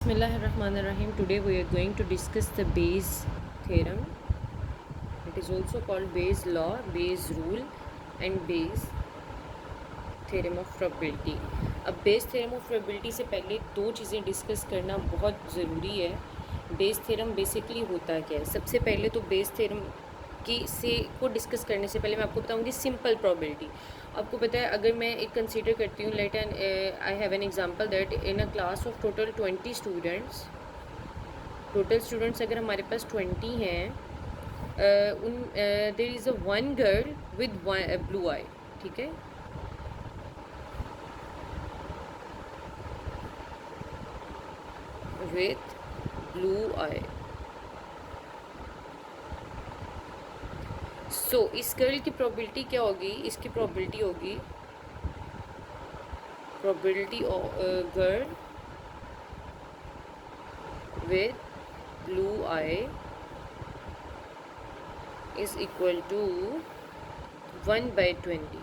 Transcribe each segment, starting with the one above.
Bismillahirrahmanirrahim. Today we are going to discuss the Bayes theorem. It is also called Bayes law, Bayes rule and Bayes theorem of probability. अब Bayes theorem of probability से पहले दो चीज़ें discuss करना बहुत ज़रूरी है. Bayes theorem basically होता क्या है? सबसे पहले तो Bayes theorem को डिस्कस करने से पहले मैं आपको बताऊंगी सिंपल प्रोबेबिलिटी. आपको पता है अगर मैं एक कंसीडर करती हूँ let an I have an example that in a class of total 20 students. Total students अगर हमारे पास 20 हैं, उन there is a one girl with blue eye. ठीक है, विथ ब्लू आई. सो इस गर्ल की प्रोबेबिलिटी क्या होगी? इसकी प्रोबेबिलिटी होगी probability girl with blue eye is equal to 1/20.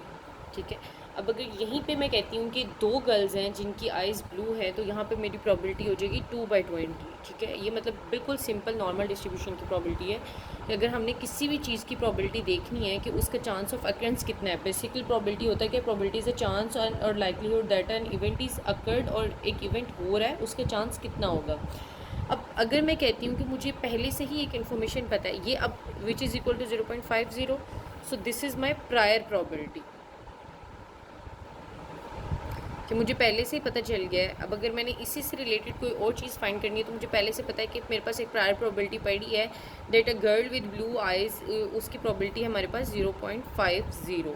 ठीक है, अब अगर यहीं पे मैं कहती हूँ कि दो गर्ल्स हैं जिनकी आइज़ ब्लू है तो यहाँ पे मेरी प्रोबेबिलिटी हो जाएगी 2/20. ठीक है, ये मतलब बिल्कुल सिंपल नॉर्मल डिस्ट्रीब्यूशन की प्रोबेबिलिटी है कि अगर हमने किसी भी चीज़ की प्रोबेबिलिटी देखनी है कि उसका चांस ऑफ अकरेंस कितना है. बेसिकली प्रोबेबिलिटी होता है कि प्रोबेबिलिटी इज़ अ चांस और likelihood that an event is occurred, और एक इवेंट हो रहा है उसका चांस कितना होगा. अब अगर मैं कहती हूँ कि मुझे पहले से ही एक इन्फॉर्मेशन पता है, ये अब which is equal to 0.50, so this is my prior probability कि मुझे पहले से ही पता चल गया है. अब अगर मैंने इसी से रिलेटेड कोई और चीज़ फाइंड करनी है तो मुझे पहले से पता है कि मेरे पास एक प्रायर प्रोबेबिलिटी पड़ी है that a girl with blue eyes, उसकी प्रोबेबिलिटी है हमारे पास 0.50.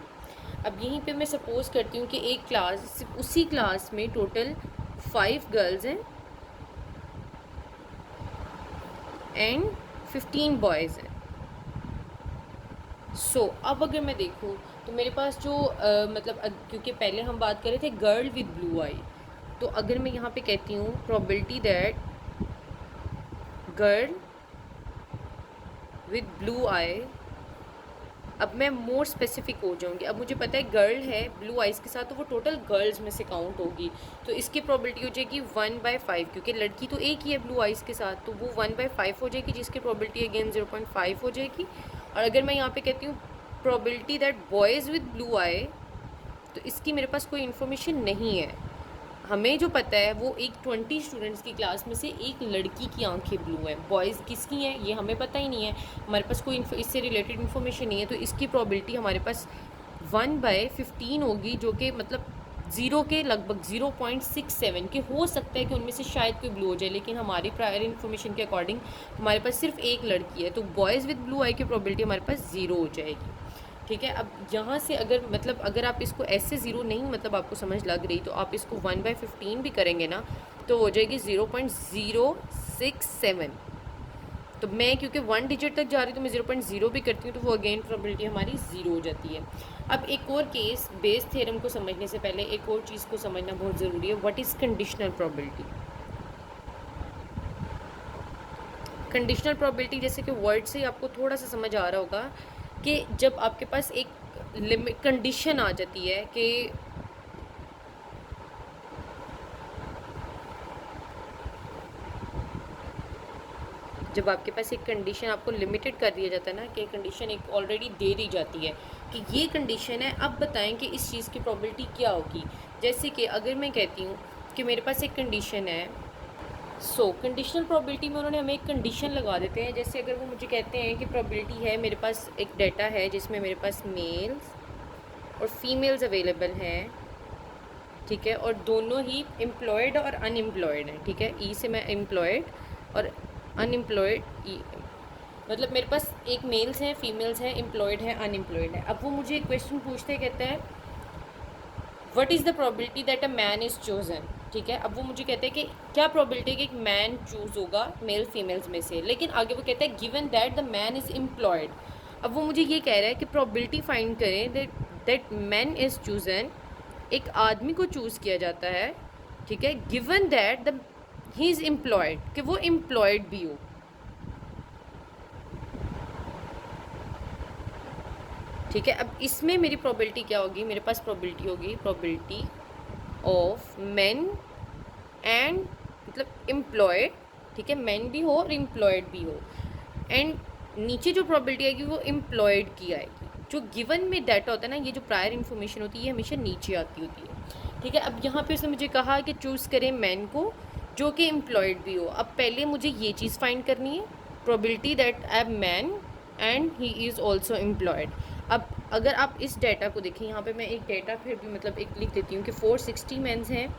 अब यहीं पे मैं सपोज करती हूँ कि एक क्लास, उसी क्लास में टोटल 5 गर्ल्स हैं एंड 15 बॉयज़ हैं. सो अब अगर मैं देखूँ तो मेरे पास जो क्योंकि पहले हम बात कर रहे थे गर्ल विद ब्लू आई, तो अगर मैं यहाँ पे कहती हूँ probability that girl with blue eye, अब मैं मोर स्पेसिफिक हो जाऊँगी. अब मुझे पता है गर्ल है ब्लू आइज़ के साथ तो वो टोटल गर्ल्स में से काउंट होगी, तो इसकी प्रोबेबिलिटी हो जाएगी 1/5, क्योंकि लड़की तो एक ही है ब्लू आइज़ के साथ, तो वो 1/5 हो जाएगी जिसकी प्रोबेबिलिटी अगेन 0.5 हो जाएगी. और अगर मैं यहाँ पे कहती हूँ probability that boys with blue eye, तो इसकी मेरे पास कोई इन्फॉर्मेशन नहीं है. हमें जो पता है वो एक 20 स्टूडेंट्स की क्लास में से एक लड़की की आंखें ब्लू हैं. बॉयज़ किसकी हैं ये हमें पता ही नहीं है, हमारे पास कोई इससे रिलेटेड इन्फॉर्मेशन नहीं है. तो इसकी प्रोबेबिलिटी हमारे पास 1/15 होगी, जो कि मतलब ज़ीरो के लगभग 0.67 के हो सकता है कि उनमें से शायद कोई ब्लू हो जाए, लेकिन हमारी प्रायर इन्फॉर्मेशन के अकॉर्डिंग हमारे पास सिर्फ एक लड़की है, तो बॉयज़ विद ब्लू आई की प्रोबेबिलिटी हमारे पास 0 हो जाएगी. ठीक है, अब यहाँ से अगर आप इसको ऐसे 0 नहीं आपको समझ लग रही, तो आप इसको 1/15 भी करेंगे ना तो हो जाएगी 0.067. तो मैं क्योंकि 1 डिजिट तक जा रही हूँ तो मैं 0.0 भी करती हूँ, तो वो अगेन प्रोबेबिलिटी हमारी 0 हो जाती है. अब एक और केस, बेस थ्योरम को समझने से पहले एक और चीज़ को समझना बहुत ज़रूरी है. What is conditional probability? Conditional probability जैसे कि वर्ड से आपको थोड़ा सा समझ आ रहा होगा कि जब आपके पास एक लिमिट कंडीशन आ जाती है कि जब आपके पास एक कंडीशन आपको लिमिटेड कर दिया जाता है ना, कि कंडीशन एक ऑलरेडी दे दी जाती है कि ये कंडीशन है, अब बताएं कि इस चीज़ की प्रोबेबिलिटी क्या होगी. जैसे कि अगर मैं कहती हूँ कि मेरे पास एक कंडीशन है, सो कंडीशनल प्रोबेबिलिटी में उन्होंने हमें एक कंडीशन लगा देते हैं. जैसे अगर वो मुझे कहते हैं कि प्रोबेबिलिटी है, मेरे पास एक डेटा है जिसमें मेरे पास मेल्स और फीमेल्स अवेलेबल हैं. ठीक है, और दोनों ही एम्प्लॉयड और अनएम्प्लॉयड हैं. ठीक है, ई से मैं एम्प्लॉयड और अनएम्प्लॉयड, ई मतलब मेरे पास एक मेल्स हैं, फीमेल्स हैं, एम्प्लॉयड है, अनएम्प्लॉयड है. अब वो मुझे एक क्वेश्चन पूछते कहते हैं what is the probability that a man is chosen. ठीक है, अब वो मुझे कहते हैं कि क्या प्रोबेबिलिटी है कि एक मैन चूज़ होगा मेल फीमेल्स में से, लेकिन आगे वो कहता है given that the man is employed. अब वो मुझे ये कह रहा है कि प्रोबेबिलिटी फाइंड करें दैट मैन इज़ चूजन, एक आदमी को चूज़ किया जाता है. ठीक है, given that the he is employed, कि वो एम्प्लॉयड भी हो. ठीक है, अब इसमें मेरी प्रोबेबिलिटी क्या होगी? मेरे पास प्रोबेबिलिटी होगी प्रोबेबिलिटी ऑफ मेन एंड मतलब एम्प्लॉयड, ठीक है, मैन भी हो और एम्प्लॉयड भी हो, एंड नीचे जो प्रोबेबिलिटी आएगी वो एम्प्लॉयड की आएगी। जो गिवन में डाटा होता है ना, ये जो प्रायर इन्फॉर्मेशन होती है ये हमेशा नीचे आती होती है, ठीक है। अब यहाँ पे उसने मुझे कहा कि चूज़ करें मैन को जो कि एम्प्लॉयड भी हो। अब पहले मुझे ये चीज़ फाइंड करनी है, probability that I am man and he is also employed. अब अगर आप इस डाटा को देखें, यहाँ पे मैं एक डाटा फिर भी मतलब एक लिख देती हूँ कि 460 मेंस हैं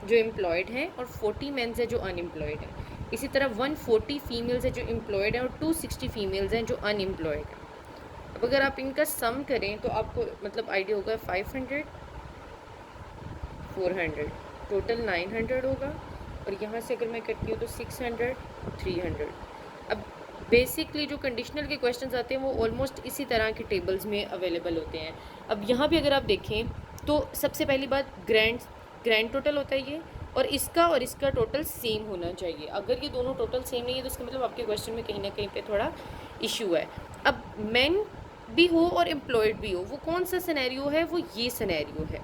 जो एम्प्लॉयड हैं और 40 मेंस हैं जो अनएम्प्लॉयड हैं। इसी तरह 140 फीमेल्स हैं जो एम्प्लॉयड हैं और 260 फीमेल्स हैं जो अनएम्प्लॉयड हैं। अब अगर आप इनका सम करें तो आपको मतलब आइडिया होगा 500 400 टोटल 900 होगा, और यहाँ से अगर मैं करती हूँ तो 600 300। अब बेसिकली जो कंडीशनल के क्वेश्चंस आते हैं वो ऑलमोस्ट इसी तरह के टेबल्स में अवेलेबल होते हैं। अब यहाँ भी अगर आप देखें तो सबसे पहली बात ग्रैंड टोटल होता है ये, और इसका टोटल सेम होना चाहिए। अगर ये दोनों टोटल सेम नहीं है तो इसका मतलब आपके क्वेश्चन में कहीं ना कहीं पे थोड़ा इशू है। अब मैन भी हो और एम्प्लॉयड भी हो, वो कौन सा सिनेरियो है, वो ये सिनेरियो है,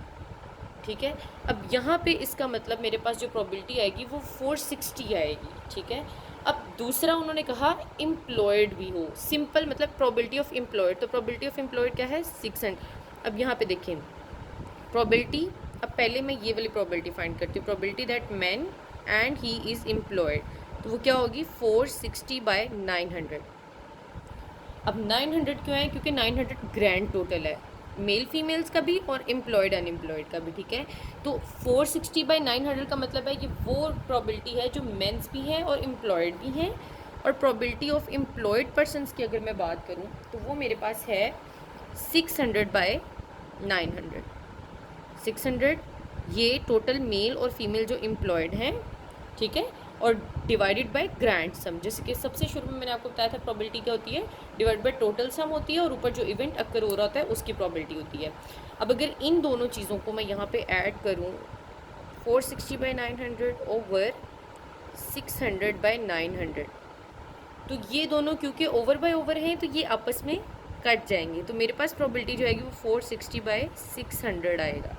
ठीक है। अब यहाँ पे इसका मतलब मेरे पास जो प्रोबेबिलिटी आएगी वो 460 आएगी, ठीक है। अब दूसरा उन्होंने कहा एम्प्लॉयड भी हो, सिंपल मतलब प्रोबेबिलिटी ऑफ एम्प्लॉयड, तो प्रोबेबिलिटी ऑफ एम्प्लॉयड क्या है 600। अब यहाँ पे देखें प्रोबेबिलिटी, अब पहले मैं ये वाली प्रोबेबिलिटी फाइंड करती हूँ, probability that man and he is employed, तो वो क्या होगी 460/900। अब 900 क्यों है, क्योंकि 900 ग्रैंड टोटल है, मेल फीमेल्स का भी और एम्प्लॉयड अनएम्प्लॉयड का भी, ठीक है। तो 460/900 का मतलब है कि वो प्रोबेबिलिटी है जो मेंस भी हैं और एम्प्लॉयड भी हैं। और प्रोबेबिलिटी ऑफ एम्प्लॉयड पर्सनस की अगर मैं बात करूं तो वो मेरे पास है 600/900। 600 ये टोटल मेल और फीमेल जो एम्प्लॉयड हैं, ठीक है, और डिवाइडेड बाय ग्रैंड सम। जैसे कि सबसे शुरू में मैंने आपको बताया था प्रोबेबिलिटी क्या होती है, डिवाइड बाय टोटल सम होती है और ऊपर जो इवेंट अक्कर हो रहा होता है उसकी प्रोबेबिलिटी होती है। अब अगर इन दोनों चीज़ों को मैं यहाँ पे ऐड करूँ 460/900 ओवर 600/900, तो ये दोनों क्योंकि ओवर बाय ओवर हैं तो ये आपस में कट जाएंगे, तो मेरे पास प्रोबेबिलिटी जो आएगी वो 460/600 आएगा,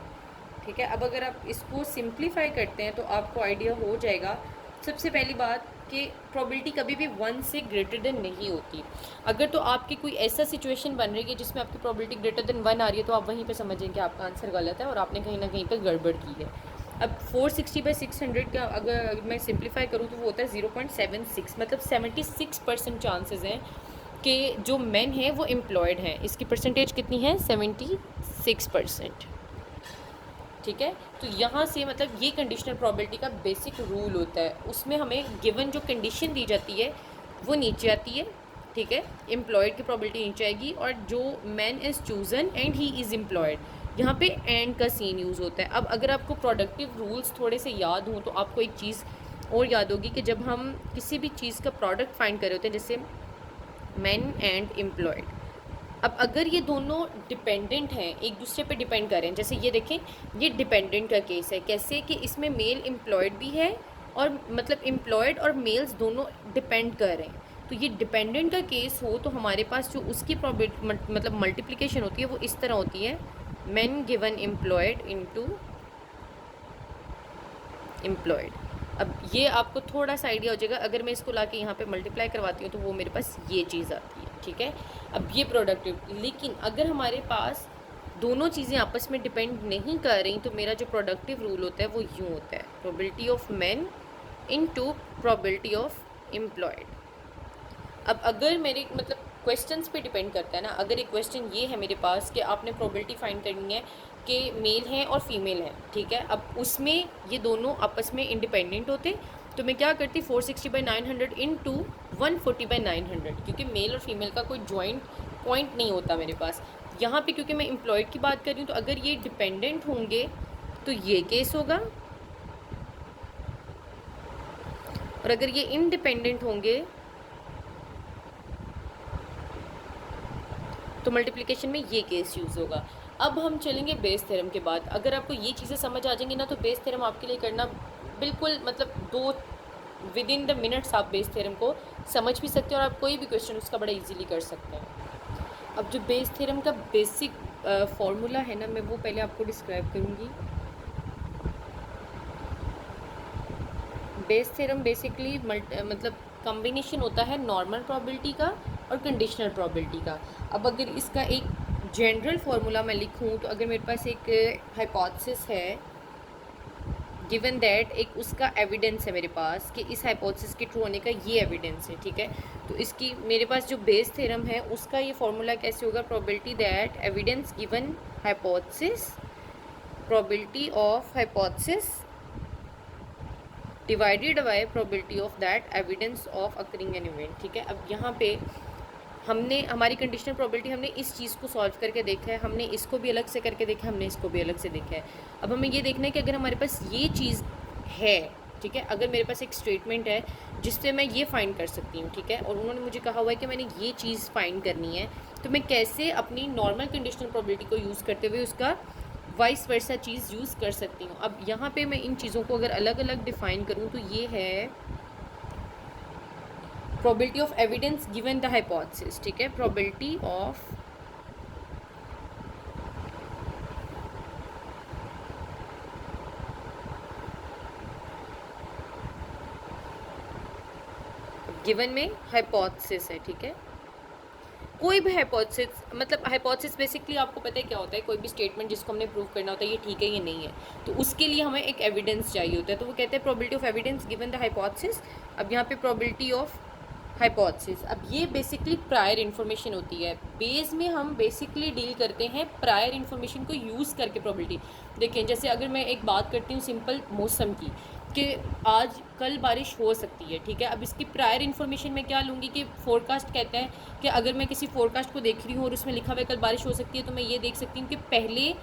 ठीक है। अब अगर आप इसको सिंप्लीफाई करते हैं तो आपको आइडिया हो जाएगा। सबसे पहली बात कि प्रोबेबिलिटी कभी भी 1 से ग्रेटर देन नहीं होती। अगर तो आपकी कोई ऐसा सिचुएशन बन रही है जिसमें आपकी प्रोबेबिलिटी ग्रेटर देन 1 आ रही है तो आप वहीं पे समझें कि आपका आंसर गलत है और आपने कहीं ना कहीं पे गड़बड़ की है। अब 460/600 का अगर मैं सिंप्लीफाई करूँ तो वो होता है 0.76, मतलब 76% चांसेस हैं कि जो मेन हैं वो एम्प्लॉयड हैं। इसकी परसेंटेज कितनी है 76%, ठीक है। तो यहाँ से मतलब ये कंडीशनल प्रोबेबिलिटी का बेसिक रूल होता है, उसमें हमें गिवन जो कंडीशन दी जाती है वो नीचे आती है, ठीक है। एम्प्लॉयड की प्रोबेबिलिटी नीचे आएगी और जो man is chosen and he is employed, यहाँ पे एंड का सीन यूज़ होता है। अब अगर आपको प्रोडक्टिव रूल्स थोड़े से याद हों तो आपको एक चीज़ और याद होगी कि जब हम किसी भी चीज़ का प्रोडक्ट फाइंड कर रहे होते हैं, जैसे मैन एंड एम्प्लॉयड, अब अगर ये दोनों डिपेंडेंट हैं, एक दूसरे पे डिपेंड कर रहे हैं, जैसे ये देखें ये डिपेंडेंट का केस है, कैसे कि इसमें मेल एम्प्लॉयड भी है और मतलब एम्प्लॉयड और मेल्स दोनों डिपेंड कर रहे हैं, तो ये डिपेंडेंट का केस हो तो हमारे पास जो उसकी मतलब मल्टीप्लिकेशन होती है वो इस तरह होती है, man given employed into employed. अब ये आपको थोड़ा सा आइडिया हो जाएगा, अगर मैं इसको लाके यहाँ पे मल्टीप्लाई करवाती हूँ तो वो मेरे पास ये चीज़ आती है, ठीक है। अब ये प्रोडक्टिव, लेकिन अगर हमारे पास दोनों चीज़ें आपस में डिपेंड नहीं कर रही तो मेरा जो प्रोडक्टिव रूल होता है वो यूँ होता है, probability of man into probability of employed. अब अगर मेरे मतलब क्वेश्चंस पे डिपेंड करता है ना, अगर एक क्वेश्चन ये है मेरे पास कि आपने प्रोबेबिलिटी फाइंड करनी है कि मेल हैं और फीमेल हैं, ठीक है, अब उसमें ये दोनों आपस में इंडिपेंडेंट होते तो मैं क्या करती 460/900 इंटू 140/900, क्योंकि मेल और फीमेल का कोई जॉइंट पॉइंट नहीं होता मेरे पास। यहाँ पे क्योंकि मैं एम्प्लॉयड की बात कर रही हूँ तो अगर ये डिपेंडेंट होंगे तो ये केस होगा, और अगर ये इंडिपेंडेंट होंगे तो मल्टीप्लिकेशन में ये केस यूज़ होगा। अब हम चलेंगे बेस थ्योरम के बाद। अगर आपको ये चीज़ें समझ आ जाएंगी ना तो बेस थ्योरम आपके लिए करना बिल्कुल मतलब विद इन द मिनट्स आप बेस थ्योरम को समझ भी सकते हैं और आप कोई भी क्वेश्चन उसका बड़ा इजीली कर सकते हैं। अब जो बेस थ्योरम का बेसिक फॉर्मूला है ना, मैं वो पहले आपको डिस्क्राइब करूँगी। बेस थ्योरम बेसिकली मतलब कॉम्बिनेशन होता है नॉर्मल प्रोबेबिलिटी का और कंडीशनल प्रोबेबिलिटी का। अब अगर इसका एक जनरल फार्मूला मैं लिखूं तो अगर मेरे पास एक हाइपोथेसिस है गिवन दैट, एक उसका एविडेंस है मेरे पास कि इस हाइपोथेसिस के ट्रू होने का ये एविडेंस है, ठीक है। तो इसकी मेरे पास जो बेस थ्योरम है उसका ये फार्मूला कैसे होगा, probability that evidence given hypothesis, probability of hypothesis divided by probability of that evidence of occurring an event, ठीक है। अब यहाँ पे हमने हमारी कंडीशनल प्रोबेबिलिटी, हमने इस चीज़ को सॉल्व करके देखा है, हमने इसको भी अलग से करके देखा है, हमने इसको भी अलग से देखा है। अब हमें ये देखना है कि अगर हमारे पास ये चीज़ है, ठीक है, अगर मेरे पास एक स्टेटमेंट है जिससे मैं ये फाइंड कर सकती हूँ, ठीक है, और उन्होंने मुझे कहा हुआ है कि मैंने ये चीज़ फाइंड करनी है, तो मैं कैसे अपनी नॉर्मल कंडीशनल प्रोबेबिलिटी को यूज़ करते हुए उसका वाइस वर्सा चीज़ यूज़ कर सकती हूँ। अब यहाँ पे मैं इन चीज़ों को अगर अलग अलग डिफ़ाइन करूँ तो ये है probability of evidence given the hypothesis, ठीक है, प्रोबेबिलिटी ऑफ गिवन में हाइपोथेसिस है, ठीक है। कोई भी हाइपोथेसिस, मतलब हाइपोथेसिस बेसिकली आपको पता है क्या होता है, कोई भी स्टेटमेंट जिसको हमने प्रूव करना होता है ये ठीक है ये नहीं है, तो उसके लिए हमें एक एविडेंस चाहिए होता है, तो वो कहते हैं probability of evidence given the hypothesis. अब यहाँ पे प्रोबेबिलिटी ऑफ हाइपोथेसिस, अब ये बेसिकली प्रायर इन्फॉर्मेशन होती है, बेस में हम बेसिकली डील करते हैं प्रायर इन्फॉर्मेशन को यूज़ करके प्रोबेबिलिटी। देखें जैसे अगर मैं एक बात करती हूँ सिंपल मौसम की, कि आज कल बारिश हो सकती है, ठीक है। अब इसकी प्रायर इन्फॉर्मेशन मैं क्या लूँगी कि फोरकास्ट कहता है कि अगर मैं किसी फोरकास्ट को देख रही हूँ और उसमें लिखा हुआ है कल बारिश हो सकती है, तो मैं ये देख सकती हूँ कि पहले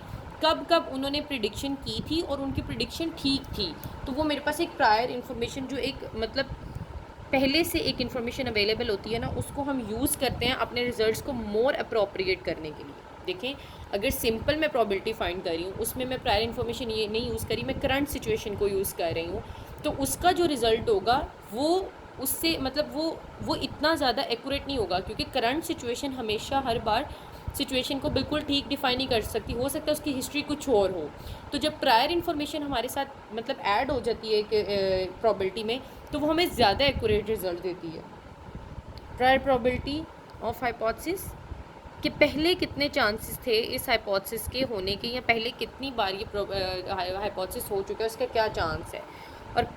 कब कब उन्होंने प्रिडिक्शन की थी और उनकी प्रिडिक्शन ठीक थी, तो वो मेरे पास एक प्रायर इन्फॉर्मेशन जो एक मतलब पहले से एक इन्फॉर्मेशन अवेलेबल होती है ना, उसको हम यूज़ करते हैं अपने रिजल्ट्स को मोर अप्रोप्रिएट करने के लिए। देखें अगर सिंपल मैं प्रोबेबिलिटी फाइंड कर रही हूँ, उसमें मैं प्रायर इन्फॉर्मेशन ये नहीं यूज़ करी, मैं करंट सिचुएशन को यूज़ कर रही हूँ, तो उसका जो रिज़ल्ट होगा वो उससे मतलब वो इतना ज़्यादा एक्यूरेट नहीं होगा, क्योंकि करंट सिचुएशन हमेशा हर बार सिचुएशन को बिल्कुल ठीक डिफाइन नहीं कर सकती, हो सकता है उसकी हिस्ट्री कुछ और हो। तो जब प्रायर इन्फॉर्मेशन हमारे साथ मतलब ऐड हो जाती है प्रोबेबिलिटी में, तो वो हमें ज़्यादा एक्यूरेट रिजल्ट देती है। प्रायर प्रोबेबिलिटी ऑफ हाइपोथेसिस कि पहले कितने चांसेस थे इस हाइपोथेसिस के होने के, या पहले कितनी बार ये हाइपोथेसिस हो चुका है उसका क्या चांस है, और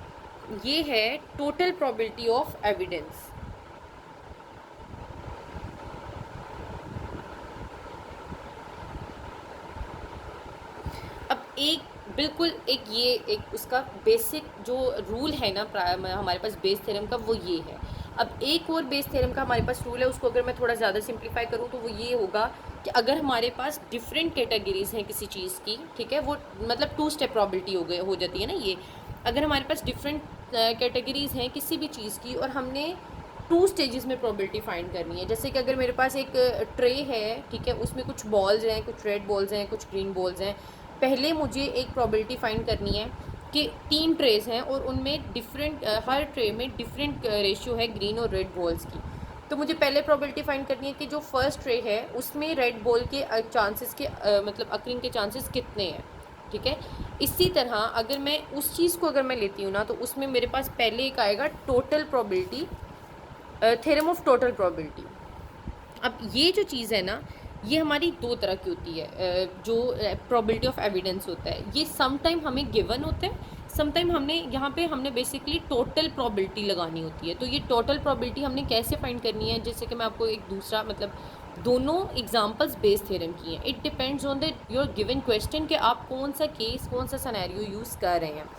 ये है टोटल प्रोबेबिलिटी ऑफ एविडेंस। अब एक बिल्कुल एक उसका बेसिक जो रूल है ना हमारे पास बेस थ्योरम का, वो ये है। अब एक और बेस थ्योरम का हमारे पास रूल है, उसको अगर मैं थोड़ा ज़्यादा सिंप्लीफाई करूँ तो वो ये होगा कि अगर हमारे पास डिफरेंट कैटेगरीज हैं किसी चीज़ की, ठीक है, वो मतलब टू स्टेप प्रोबेबिलिटी हो जाती है ना ये। अगर हमारे पास डिफरेंट कैटेगरीज हैं किसी भी चीज़ की और हमने टू स्टेजेस में प्रोबेबिलिटी फाइंड करनी है, जैसे कि अगर मेरे पास एक ट्रे है, ठीक है, उसमें कुछ बॉल्स हैं, कुछ रेड बॉल्स हैं, कुछ ग्रीन बॉल्स हैं। पहले मुझे एक प्रोबेबिलिटी फाइंड करनी है कि 3 ट्रेस हैं और उनमें डिफरेंट हर ट्रे में डिफरेंट रेशियो है ग्रीन और रेड बॉल्स की। तो मुझे पहले प्रोबेबिलिटी फाइंड करनी है कि जो फर्स्ट ट्रे है उसमें रेड बॉल के चांसेस के मतलब अकरिंग के चांसेस कितने हैं, ठीक है। इसी तरह अगर मैं उस चीज़ को अगर मैं लेती हूँ ना, तो उसमें मेरे पास पहले एक आएगा total probability, theorem of total probability. अब ये जो चीज़ है ना, ये हमारी दो तरह की होती है। जो प्रोबेबिलिटी ऑफ एविडेंस होता है ये सम टाइम हमें गिवन होता है, सम टाइम हमने बेसिकली टोटल प्रोबेबिलिटी लगानी होती है। तो ये टोटल प्रोबेबिलिटी हमने कैसे फाइंड करनी है, जैसे कि मैं आपको एक दूसरा मतलब दोनों एग्जांपल्स बेस थ्योरम की हैं। It depends on the your given question कि आप कौन सा केस कौन सा सिनेरियो यूज़ कर रहे हैं।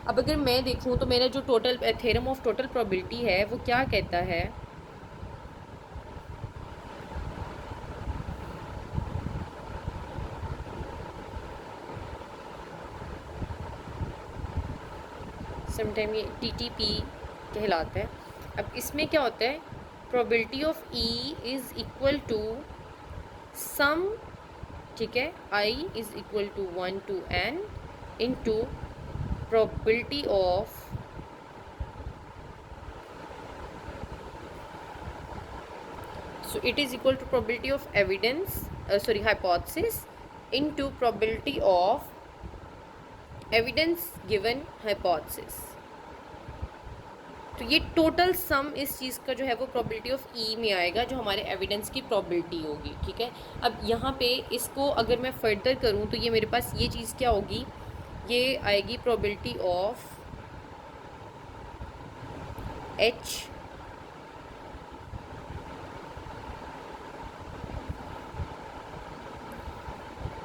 अब अगर मैं देखूँ तो मेरा जो total theorem of total probability है वो क्या कहता है, समटाइम ये TTP कहलाता है। अब इसमें क्या होता है, probability of E is equal to sum, ठीक है, I is equal to 1 to n into probability of so it is equal to probability of evidence hypothesis into probability of evidence given hypothesis। तो ये total sum इस चीज़ का जो है वो probability of ई में आएगा, जो हमारे एविडेंस की प्रोबेबिलिटी होगी, ठीक है। अब यहाँ पे इसको अगर मैं फर्दर करूँ तो ये मेरे पास ये चीज़ क्या होगी, ये आएगी probability of H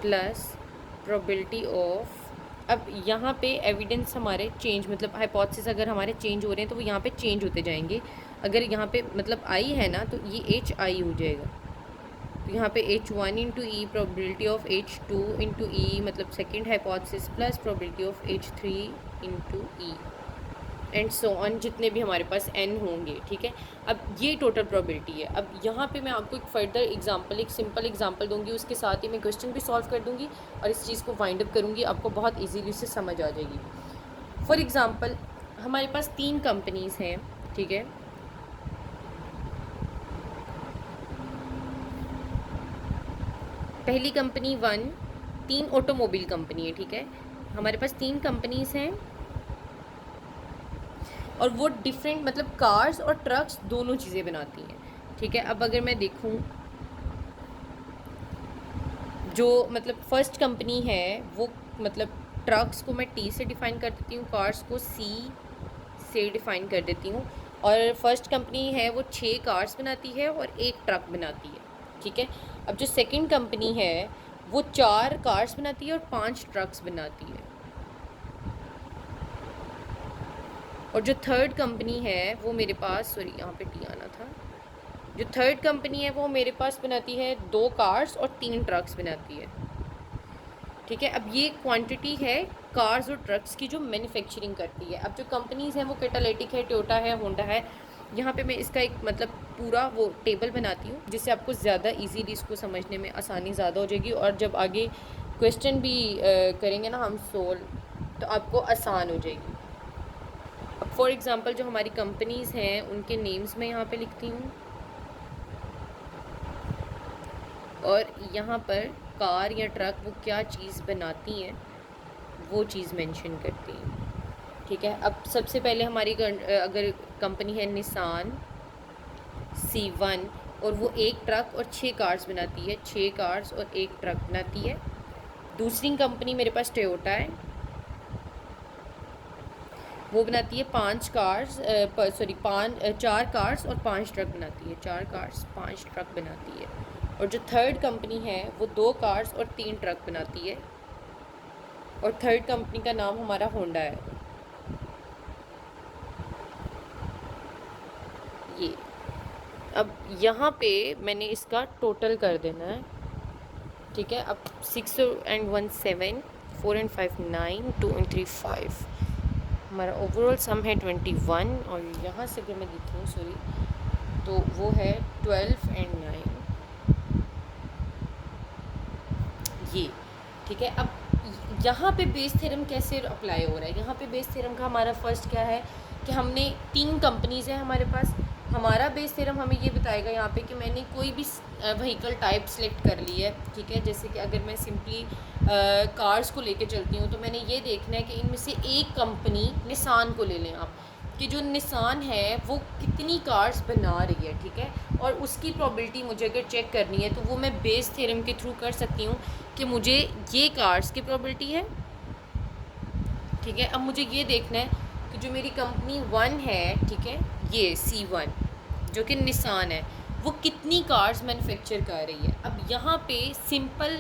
plus probability of, अब यहाँ पे एविडेंस हमारे चेंज, मतलब हाइपोथेसिस अगर हमारे चेंज हो रहे हैं तो वो यहाँ पे चेंज होते जाएंगे। अगर यहाँ पे मतलब आई है ना, तो ये एच आई हो जाएगा, तो यहाँ पे H1 into E probability of H2 into E मतलब second hypothesis plus probability of H3 into E and so on, जितने भी हमारे पास n होंगे, ठीक है। अब ये टोटल प्रोबेबिलिटी है। अब यहाँ पे मैं आपको एक फर्दर एग्जांपल, एक सिंपल एग्जांपल दूंगी, उसके साथ ही मैं क्वेश्चन भी सॉल्व कर दूंगी और इस चीज़ को वाइंड अप करूँगी, आपको बहुत इजीली से समझ आ जाएगी। फॉर एग्ज़ाम्पल हमारे पास 3 कंपनीज़ हैं, ठीक है। पहली कंपनी 1, 3 ऑटोमोबाइल कंपनी है, ठीक है। हमारे पास 3 कंपनीज़ हैं और वो डिफरेंट मतलब कार्स और ट्रक्स दोनों चीज़ें बनाती हैं, ठीक है। अब अगर मैं देखूं, जो मतलब फर्स्ट कंपनी है वो मतलब ट्रक्स को मैं टी से डिफ़ाइन कर देती हूँ, कार्स को सी से डिफ़ाइन कर देती हूँ। और फर्स्ट कंपनी है वो 6 कार्स बनाती है और 1 ट्रक बनाती है, ठीक है। अब जो सेकंड कंपनी है वो 4 कार्स बनाती है और 5 ट्रक्स बनाती है। और जो थर्ड कंपनी है वो मेरे पास, सॉरी यहाँ पे टी आना था, जो थर्ड कंपनी है वो मेरे पास बनाती है 2 कार्स और 3 ट्रक्स बनाती है, ठीक है। अब ये क्वांटिटी है कार्स और ट्रक्स की जो मैन्युफैक्चरिंग करती है। अब जो कंपनीज़ हैं वो कैटालिटिक है, टोयोटा है, होंडा है। यहाँ पे मैं इसका एक मतलब पूरा वो टेबल बनाती हूँ जिससे आपको ज़्यादा इजीली इसको समझने में आसानी ज़्यादा हो जाएगी, और जब आगे क्वेश्चन भी करेंगे ना हम सोल्व, तो आपको आसान हो जाएगी। अब फॉर एग्ज़ाम्पल जो हमारी कंपनीज़ हैं उनके नेम्स मैं यहाँ पे लिखती हूँ, और यहाँ पर कार या ट्रक वो क्या चीज़ बनाती हैं वो चीज़ मेंशन करती हैं, ठीक है। अब सबसे पहले हमारी अगर कंपनी है निसान C1 और वो 1 ट्रक और 6 कार्स बनाती है, 6 कार्स और 1 ट्रक बनाती है। दूसरी कंपनी मेरे पास टोयोटा है, वो बनाती है 5 कार्स, सॉरी 4 कार्स और 5 ट्रक बनाती है, 4 कार्स 5 ट्रक बनाती है। और जो थर्ड कंपनी है वो 2 कार्स और 3 ट्रक बनाती है, और थर्ड कंपनी का नाम हमारा होंडा है। ये अब यहाँ पे मैंने इसका टोटल कर देना है, ठीक है। अब 6 and 1 7, 4 and 5 9, 2 and 3 5, हमारा ओवरऑल सम है 21, और यहाँ से अगर मैं देखूँ सॉरी तो वो है 12 and 9, ये ठीक है। अब यहाँ पे बेस थ्योरम कैसे अप्लाई हो रहा है, यहाँ पे बेस थ्योरम का हमारा फर्स्ट क्या है कि हमने 3 कंपनीज़ हैं हमारे पास। हमारा बेस थ्योरम हमें ये बताएगा यहाँ पे कि मैंने कोई भी व्हीकल टाइप सेलेक्ट कर ली है, ठीक है। जैसे कि अगर मैं सिंपली कार्स को लेके चलती हूँ तो मैंने ये देखना है कि इनमें से एक कंपनी निसान को ले लें आप, कि जो निसान है वो कितनी कार्स बना रही है, ठीक है। और उसकी प्रोबेबिलिटी मुझे अगर चेक करनी है तो वो मैं बेस थ्योरम के थ्रू कर सकती हूँ कि मुझे ये कार्स की प्रोबेबिलिटी है, ठीक है। अब मुझे ये देखना है कि जो मेरी कंपनी 1 है, ठीक है, ये C1 जो कि निसान है, वो कितनी कार्स मैन्युफैक्चर कर रही है। अब यहाँ पे सिंपल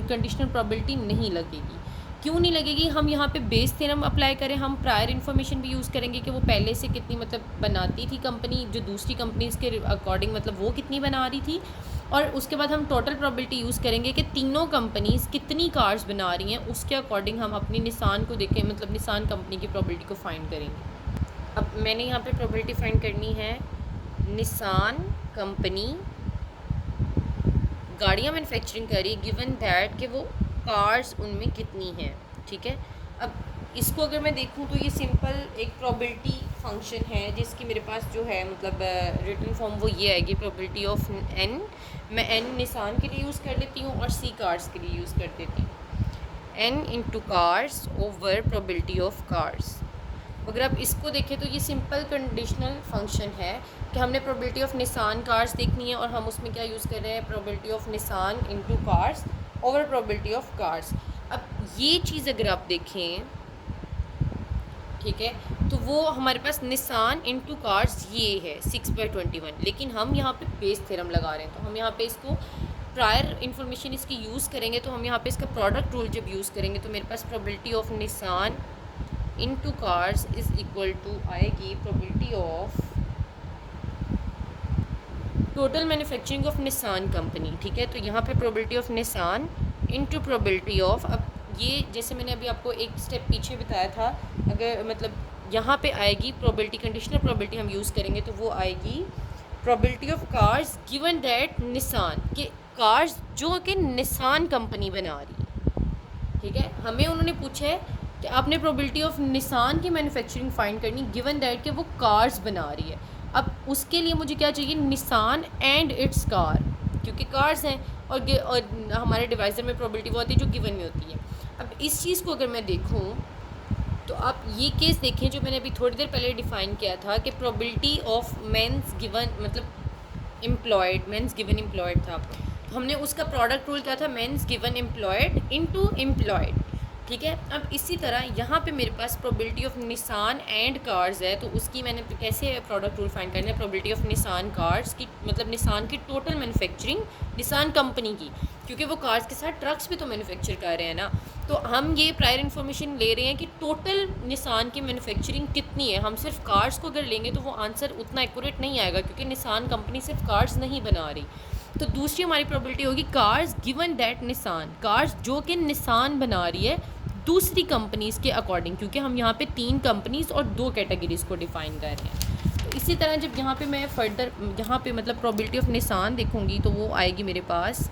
कंडीशनल प्रोबेबिलिटी नहीं लगेगी। क्यों नहीं लगेगी? हम यहाँ पे बेस थ्योरम अप्लाई करें, हम प्रायर इन्फॉर्मेशन भी यूज़ करेंगे कि वो पहले से कितनी मतलब बनाती थी कंपनी, जो दूसरी कंपनीज़ के अकॉर्डिंग मतलब वो कितनी बना रही थी, और उसके बाद हम टोटल प्रोबेबिलिटी यूज़ करेंगे कि तीनों कंपनीज़ कितनी कार्स बना रही हैं, उसके अकॉर्डिंग हम अपनी निसान को देखें, मतलब निसान कंपनी की प्रोबेबिलिटी को फाइंड करेंगे। अब मैंने यहाँ पे प्रोबेबिलिटी फाइंड करनी है, निसान कंपनी गाड़ियाँ मैन्युफैक्चरिंग कर रही है, गिवन दैट कि वो कार्स उनमें कितनी हैं, ठीक है। अब इसको अगर मैं देखूं तो ये सिंपल एक प्रोबेबिलिटी फंक्शन है जिसकी मेरे पास जो है मतलब रिटन फॉर्म वो ये आएगी, प्रोबेबिलिटी ऑफ n, मैं n निसान के लिए यूज़ कर लेती हूँ और c कार्स के लिए यूज़ कर देती हूँ, n into cars over probability of cars. अगर आप इसको देखें तो ये सिंपल कंडीशनल फंक्शन है कि हमने प्रोबेबिलिटी ऑफ निसान कार्स देखनी है और हम उसमें क्या यूज़ कर रहे हैं, probability of Nissan into cars over probability of cars. अब ये चीज़ अगर आप देखें, ठीक है, तो वो हमारे पास निसान इनटू कार्स ये है 6/21, लेकिन हम यहाँ पे बेस थ्योरम लगा रहे हैं, तो हम यहाँ पे इसको प्रायर इन्फॉर्मेशन इसकी यूज़ करेंगे, तो हम यहाँ पे इसका प्रोडक्ट रूल जब यूज़ करेंगे तो मेरे पास probability of Nissan into cars is equal to आएगी probability of total manufacturing of Nissan company. ठीक है, तो यहाँ पे probability of Nissan into probability of, अब ये जैसे मैंने अभी आपको एक स्टेप पीछे बताया था, अगर मतलब यहाँ पे आएगी प्रोबेबिलिटी, कंडीशनल प्रोबेबिलिटी हम यूज़ करेंगे तो वो आएगी probability of cars given that Nissan, के कार्स जो कि निसान कंपनी बना रही है। ठीक है, हमें उन्होंने पूछा है कि आपने प्रोबेबिलिटी ऑफ निसान की मैन्युफैक्चरिंग फाइंड करनी गिवन दैट कि वो कार्स बना रही है। अब उसके लिए मुझे क्या चाहिए, निसान एंड इट्स कार, क्योंकि कार्स हैं और हमारे डिवाइज़र में प्रोबेबिलिटी वो होती है जो गिवन में होती है। अब इस चीज़ को अगर मैं देखूं तो आप ये केस देखें जो मैंने अभी थोड़ी देर पहले डिफ़ाइन किया था कि प्रोबेबिलिटी ऑफ मेंस गिवन मतलब एम्प्लॉयड, मेंस गिवन एम्प्लॉयड था, तो हमने उसका प्रोडक्ट रूल क्या था, mens given employed into employed. ठीक है, अब इसी तरह यहाँ पे मेरे पास probability of Nissan and cars है, तो उसकी मैंने कैसे प्रोडक्ट रूल फाइंड करना है, प्रोबेबिलिटी ऑफ निसान कार्स की मतलब निसान की टोटल मैन्युफैक्चरिंग निसान कंपनी की, क्योंकि वो कार्स के साथ ट्रक्स भी तो मैन्युफैक्चर कर रहे हैं ना। तो हम ये प्रायर इन्फॉर्मेशन ले रहे हैं कि टोटल निसान की मैन्युफैक्चरिंग कितनी है। हम सिर्फ कार्स को अगर लेंगे तो वो आंसर उतना एक्यूरेट नहीं आएगा, क्योंकि निसान कंपनी सिर्फ कार्स नहीं बना रही। तो दूसरी हमारी प्रोबेबिलिटी होगी cars given that Nissan, cars जो कि निसान बना रही है दूसरी कंपनीज़ के अकॉर्डिंग, क्योंकि हम यहाँ पे 3 कंपनीज़ और 2 कैटेगरीज़ को डिफ़ाइन कर रहे हैं। तो इसी तरह जब यहाँ पे मैं फर्दर यहाँ पे मतलब प्रोबेबिलिटी ऑफ निसान देखूँगी तो वो आएगी मेरे पास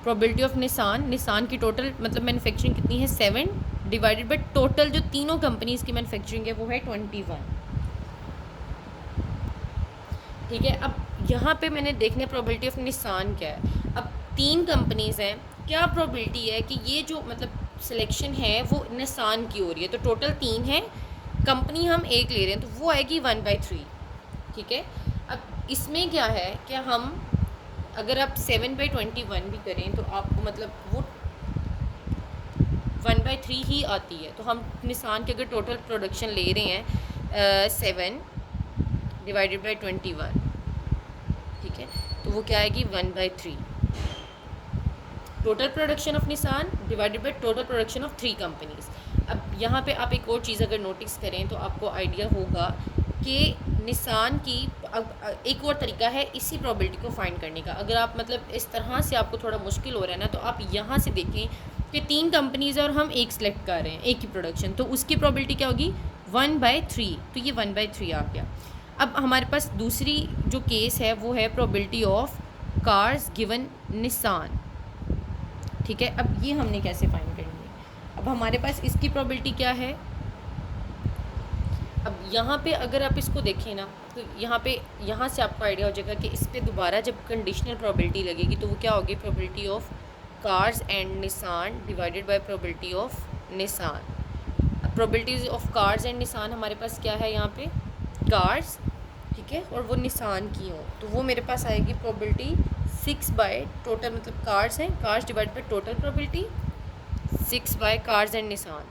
प्रोबेबिलिटी ऑफ निसान, निसान की टोटल मतलब मैन्युफैक्चरिंग कितनी है 7 डिवाइडेड बाई टोटल जो तीनों कंपनीज़ की मैन्युफैक्चरिंग है वो है 21। ठीक है, अब यहाँ पे मैंने देखने प्रोबेबिलिटी ऑफ निसान क्या है। अब 3 कंपनीज़ हैं, क्या प्रोबेबिलिटी है कि ये जो मतलब सिलेक्शन है वो निसान की हो रही है, तो टोटल 3 है, कंपनी हम एक ले रहे हैं तो वो आएगी 1/3। ठीक है, अब इसमें क्या है कि हम अगर आप 7/21 भी करें तो आपको मतलब वो 1/3 ही आती है। तो हम निसान के अगर टोटल प्रोडक्शन ले रहे हैं 7 डिवाइडेड बाई 21, ठीक है, तो वो क्या आएगी 1/3 total production of Nissan divided by total production of 3 companies. अब यहाँ पे आप एक और चीज़ अगर नोटिस करें तो आपको आइडिया होगा कि निसान की अब एक और तरीका है इसी प्रोबेबिलिटी को फाइंड करने का। अगर आप मतलब इस तरह से आपको थोड़ा मुश्किल हो रहा है ना, तो आप यहाँ से देखें कि 3 कंपनीज़ है और हम एक सेलेक्ट कर रहे हैं, एक ही प्रोडक्शन, तो उसकी प्रोबेबिलिटी क्या होगी 1/3, तो ये 1/3 आ गया। अब हमारे पास दूसरी जो केस है वो है probability of cars given Nissan. ठीक है, अब ये हमने कैसे फाइंड करनी है, अब हमारे पास इसकी प्रोबेबिलिटी क्या है। अब यहाँ पे अगर आप इसको देखें ना तो यहाँ से आपको आइडिया हो जाएगा कि इस पर दोबारा जब कंडीशनल प्रोबेबिलिटी लगेगी तो वो क्या होगी, probability of cars and Nissan divided by probability of Nissan. अब probabilities of cars and Nissan हमारे पास क्या है यहाँ पे, कार्स, ठीक है, और वो निसान की हो, तो वो मेरे पास आएगी प्रोबेबिलिटी 6 बाय टोटल मतलब कार्स हैं, cars divide by total probability 6 by cars and Nissan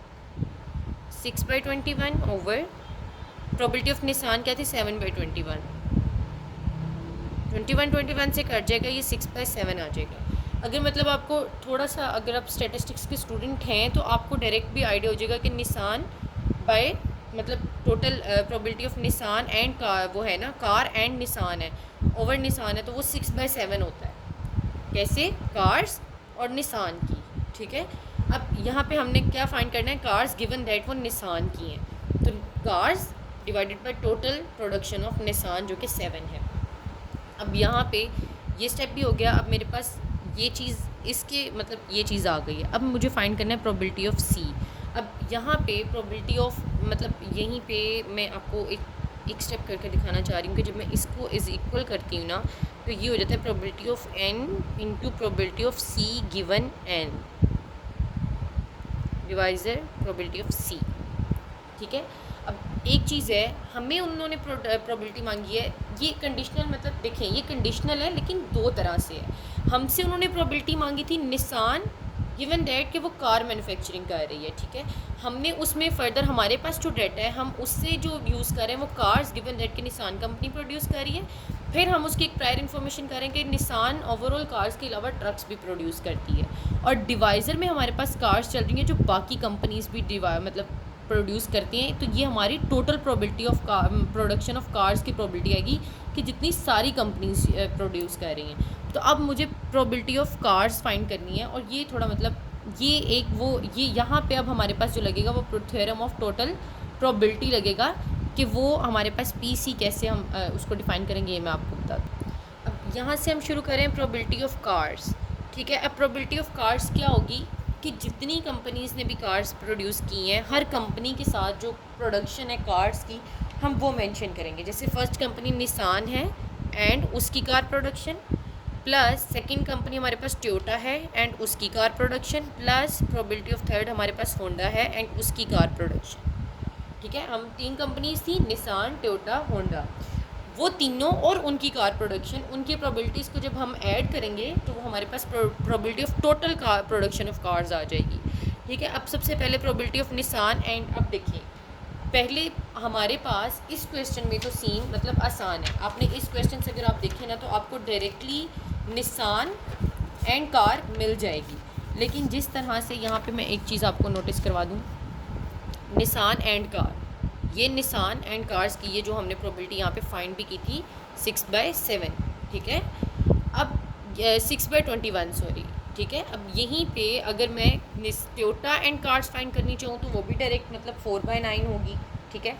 6/21 over probability of Nissan क्या थी 7/21, 21 से कट जाएगा, ये 6/7 आ जाएगा। अगर मतलब आपको थोड़ा सा अगर आप स्टैटिस्टिक्स के स्टूडेंट हैं तो आपको डायरेक्ट भी आइडिया हो जाएगा कि निसान बाय मतलब total probability of Nissan and car, वो है ना कार एंड निसान है ओवर निसान है, तो वो 6/7 होता है। कैसे, कार्स और निसान की। ठीक है, अब यहाँ पे हमने क्या फाइंड करना है, कार्स गिवन दैट वो निसान की हैं, तो cars divided by total production of Nissan जो कि 7 है। अब यहाँ पे ये स्टेप भी हो गया। अब मेरे पास ये चीज़ इसके मतलब ये चीज़ आ गई है। अब मुझे फाइंड करना है प्रोबेबिलिटी ऑफ सी। अब यहाँ पे प्रोबेबिलिटी ऑफ मतलब यहीं पे मैं आपको एक स्टेप करके दिखाना चाह रही हूँ कि जब मैं इसको इज़ इक्वल करती हूँ ना तो ये हो जाता है probability of N into probability of C given N divisor probability of C. ठीक है। अब एक चीज़ है, हमें उन्होंने प्रोबेबिलिटी मांगी है, ये कंडीशनल मतलब देखें ये कंडीशनल है लेकिन दो तरह से है। हमसे उन्होंने प्रोबेबिलिटी मांगी थी निसान गिवन दैट कि वो कार मैन्युफैक्चरिंग कर रही है, ठीक है। हमने उसमें फ़र्दर हमारे पास जो डाटा है हम उससे जो यूज़ कर रहे हैं वो कार्स गिवन दैट कि निसान कंपनी प्रोड्यूस कर रही है। फिर हम उसकी एक प्रायर इन्फॉर्मेशन करें कि निसान ओवरऑल कार्स के अलावा ट्रक्स भी प्रोड्यूस करती है, और डिवाइज़र में हमारे पास कार्स चल रही हैं जो बाकी कंपनीज़ भी मतलब प्रोड्यूस करती हैं। तो ये हमारी total probability of production of cars की प्रोबेबिलिटी आएगी कि जितनी सारी कंपनीज प्रोड्यूस कर रही हैं। तो अब मुझे प्रोबेबिलिटी ऑफ कार्स फाइंड करनी है, और ये थोड़ा मतलब ये एक वो ये यहाँ पे अब हमारे पास जो लगेगा वो थ्योरम ऑफ टोटल प्रोबेबिलिटी लगेगा, कि वो हमारे पास पीसी कैसे हम उसको डिफ़ाइन करेंगे ये मैं आपको बता दूँ। अब यहाँ से हम शुरू करें प्रोबेबिलिटी ऑफ कार्स, ठीक है। अब प्रोबेबिलिटी ऑफ कार्स क्या होगी कि जितनी कंपनीज़ ने भी कार्स प्रोड्यूस की हैं, हर कंपनी के साथ जो प्रोडक्शन है कार्स की हम वो मेंशन करेंगे। जैसे फर्स्ट कंपनी निसान है एंड उसकी car production, plus second company हमारे पास टोयोटा है एंड उसकी car production, plus probability of third हमारे पास होंडा है एंड उसकी कार प्रोडक्शन, ठीक है। हम तीन कंपनीज थी, निसान, टोयोटा, होंडा, वो तीनों और उनकी कार प्रोडक्शन, उनकी प्रोबेबिलिटीज़ को जब हम ऐड करेंगे तो वो हमारे पास probability of total car production of cars आ जाएगी, ठीक है। अब सबसे पहले प्रोबेबिलिटी ऑफ निसान एंड, अब देखिए पहले हमारे पास इस क्वेश्चन में तो सीन मतलब आसान है। आपने इस क्वेश्चन से अगर आप देखें ना तो आपको डायरेक्टली निसान एंड कार मिल जाएगी, लेकिन जिस तरह से यहाँ पे मैं एक चीज़ आपको नोटिस करवा दूँ, निसान एंड कार, ये निसान एंड कार्स की ये जो हमने प्रोबेबिलिटी यहाँ पे फाइंड भी की थी 6/7, ठीक है। अब 6/21 सॉरी, ठीक है। अब यहीं पे अगर मैं टोयोटा एंड कार्स फाइंड करनी चाहूँ तो वो भी डायरेक्ट मतलब 4/9 होगी, ठीक है।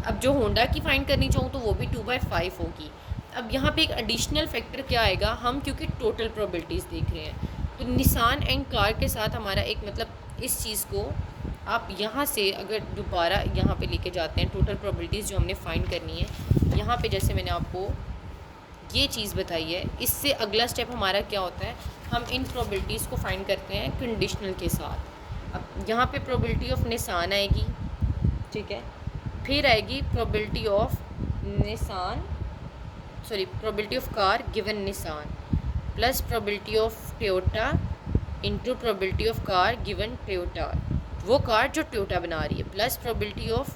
अब जो होंडा की फाइंड करनी चाहूँ तो वो भी 2/5 होगी। अब यहाँ पे एक एडिशनल फैक्टर क्या आएगा, हम क्योंकि टोटल प्रोबेबिलिटीज़ देख रहे हैं तो निसान एंड कार के साथ हमारा एक मतलब इस चीज़ को आप यहाँ से अगर दोबारा यहाँ पे लेके जाते हैं, टोटल प्रोबेबिलिटीज़ जो हमने फाइंड करनी है, यहाँ पे जैसे मैंने आपको ये चीज़ बताई है, इससे अगला स्टेप हमारा क्या होता है, हम इन प्रोबेबिलिटीज़ को फाइंड करते हैं कंडीशनल के साथ। अब यहाँ पे प्रोबेबिलिटी ऑफ निसान आएगी, ठीक है, फिर आएगी probability of probability of car given Nissan, plus probability of Toyota into probability of car given Toyota, वो कार जो टोयोटा बना रही है, प्लस प्रोबेबिलिटी ऑफ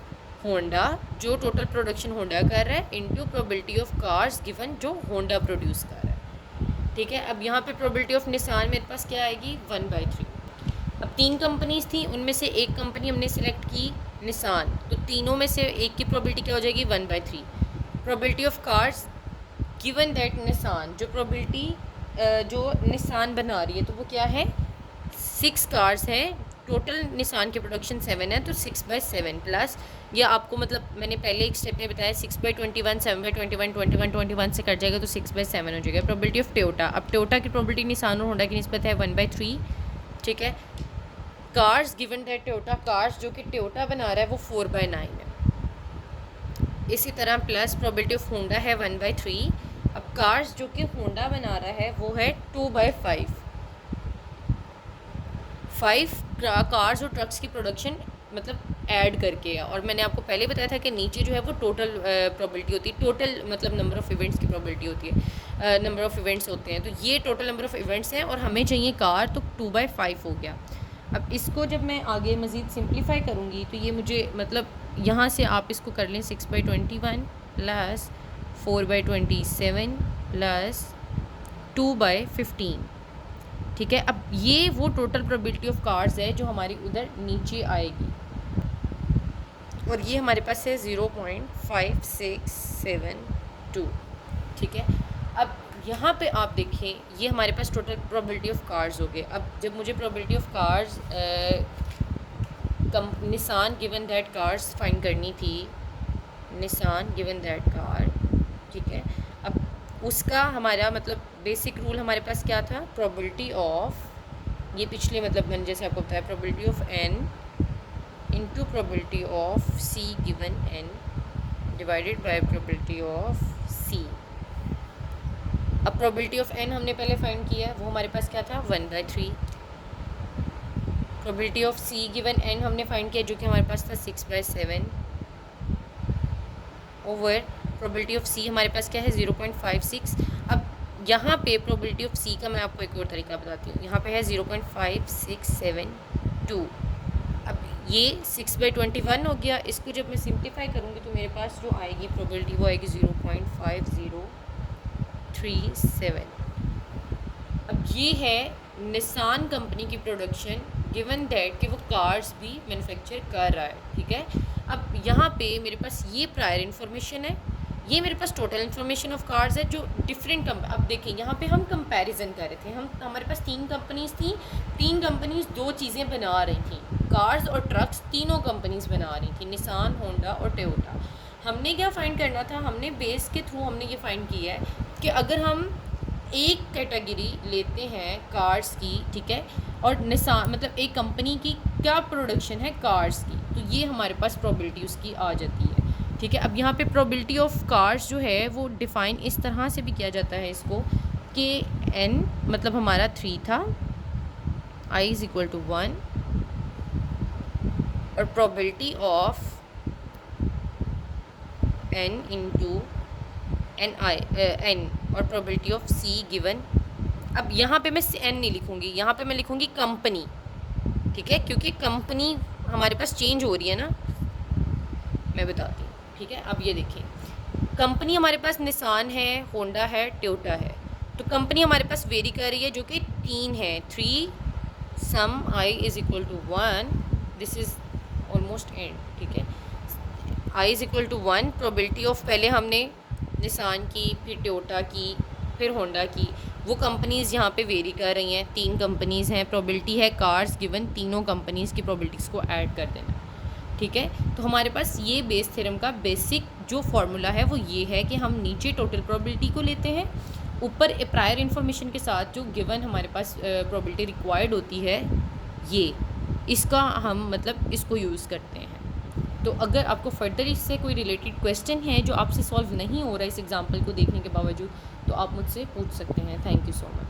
होंडा जो टोटल प्रोडक्शन होंडा कर रहा है, into probability of cars given जो होंडा प्रोड्यूस कर रहा है, ठीक है। अब यहाँ पे प्रोबेबिलिटी ऑफ निसान मेरे पास क्या आएगी 1/3। अब तीन कंपनीज थी, उनमें से एक कंपनी हमने सेलेक्ट की निसान, तो तीनों में से एक की प्रोबेबिलिटी क्या हो जाएगी 1/3। Probability of cars given that Nissan, जो प्रोबेबिलिटी जो निसान बना रही है तो वो क्या है 6 कार्स हैं, टोटल निसान की प्रोडक्शन 7 है, तो 6/7 प्लस ये आपको मतलब मैंने पहले एक स्टेप में बताया 6/21, 7/21, 21 से कट जाएगा तो 6/7 हो जाएगा। प्रोबेबिलिटी ऑफ टोयोटा, अब टोयोटा की प्रोबेबिलिटी निसान और होंडा की निस्बत है 1/3, ठीक है। Cars given that Toyota, cars जो कि टोयोटा बना रहा है वो 4/9 है, इसी तरह प्लस प्रोबेबिलिटी ऑफ होंडा है 1/3। अब कार्स जो कि होंडा बना रहा है वो है 2/5, 5 कार्स और ट्रक्स की प्रोडक्शन मतलब ऐड करके है, और मैंने आपको पहले बताया था कि नीचे जो है वो टोटल प्रोबेबिलिटी होती है, टोटल मतलब नंबर ऑफ़ इवेंट्स की प्रोबेबिलिटी होती है, नंबर ऑफ़ इवेंट्स होते हैं, तो ये टोटल नंबर ऑफ़ इवेंट्स हैं और हमें चाहिए कार, तो 2/5 हो गया। अब इसको जब मैं आगे मज़ीद सिंप्लीफाई करूँगी तो ये मुझे मतलब यहाँ से आप इसको कर लें 6/21 प्लस 4/27 प्लस 2/15, ठीक है। अब ये वो टोटल प्रोबेबिलिटी ऑफ कार्स है जो हमारी उधर नीचे आएगी, और ये हमारे पास है 0.5672, ठीक है। अब यहाँ पे आप देखें ये हमारे पास टोटल प्रोबेबिलिटी ऑफ कार्स हो गए। अब जब मुझे probability of cars Nissan given that cars find करनी थी, निसान गिवन दैट कार, ठीक है। अब उसका हमारा मतलब बेसिक रूल हमारे पास क्या था, प्रोबेबिलिटी ऑफ, ये पिछले मतलब मैंने जैसे आपको बताया probability of n into probability of c given n divided by probability of c। अब प्रोबेबिलिटी ऑफ n हमने पहले फाइंड किया है, वो हमारे पास क्या था 1/3, probability of C given N हमने फाइंड किया, जो कि हमारे पास था 6/7 ओवर प्रोबेबिलिटी ऑफ सी हमारे पास क्या है 0.56। अब यहाँ पे प्रोबेबिलिटी ऑफ सी का मैं आपको एक और तरीका बताती हूँ। यहाँ पे है 0.5672। अब ये 6/21 हो गया। इसको जब मैं सिंप्लीफाई करूँगी तो मेरे पास जो आएगी प्रोबेबिलिटी वो आएगी 0.5037। अब ये है निसान कंपनी की प्रोडक्शन गिवन दैट कि वो कार्स भी मैन्युफैक्चर कर रहा है, ठीक है। अब यहाँ पे मेरे पास ये प्रायर इन्फॉर्मेशन है, ये मेरे पास टोटल इन्फॉर्मेशन ऑफ कार्स है जो डिफरेंट अब देखिए यहाँ पे हम कंपैरिजन कर रहे थे। हमारे पास 3 कंपनीज थी, 3 कंपनीज 2 चीज़ें बना रही थी, कार्स और ट्रक्स तीनों कंपनीज बना रही थी, निसान, होंडा और टोयोटा। हमने क्या फ़ाइंड करना था, हमने बेस के थ्रू हमने ये फ़ाइंड किया है कि अगर हम एक कैटेगरी लेते हैं कार्स की, ठीक है, और निसान मतलब एक कंपनी की क्या प्रोडक्शन है कार्स की, तो ये हमारे पास प्रोबेबिलिटी उसकी आ जाती है, ठीक है। अब यहाँ पे प्रोबेबिलिटी ऑफ कार्स जो है वो डिफ़ाइन इस तरह से भी किया जाता है इसको कि n मतलब हमारा 3 था, i = 1 और probability of n into n और प्रोबेबिलिटी ऑफ c गिवन। अब यहाँ पे मैं n नहीं लिखूँगी, यहाँ पे मैं लिखूँगी कंपनी, ठीक है, क्योंकि कंपनी हमारे पास चेंज हो रही है ना, मैं बताती हूँ, ठीक है। अब ये देखिए कंपनी हमारे पास निसान है, होंडा है, टोयोटा है। तो कंपनी हमारे पास वेरी कर रही है जो कि 3 है, 3 सम i = 1, this is almost and, ठीक है। i = 1, प्रोबेबिलिटी ऑफ पहले हमने निसान की, फिर टोयोटा की, फिर होंडा की, वो कंपनीज़ यहाँ पे वेरी कर रही हैं, 3 कंपनीज़ हैं। प्रोबेबिलिटी है कार्स गिवन, तीनों कंपनीज़ की प्रोबेबिलिटीज़ को ऐड कर देना, ठीक है। तो हमारे पास ये बेस थ्योरम का बेसिक जो फार्मूला है वो ये है कि हम नीचे टोटल प्रोबेबिलिटी को लेते हैं, ऊपर प्रायर इन्फॉर्मेशन के साथ जो गिवन हमारे पास प्रोबेबिलिटी रिक्वायर्ड होती है, ये इसका हम मतलब इसको यूज़ करते हैं। तो अगर आपको फर्दर इससे कोई रिलेटेड क्वेश्चन है जो आपसे सॉल्व नहीं हो रहा है इस एग्जाम्पल को देखने के बावजूद, तो आप मुझसे पूछ सकते हैं। Thank you so much.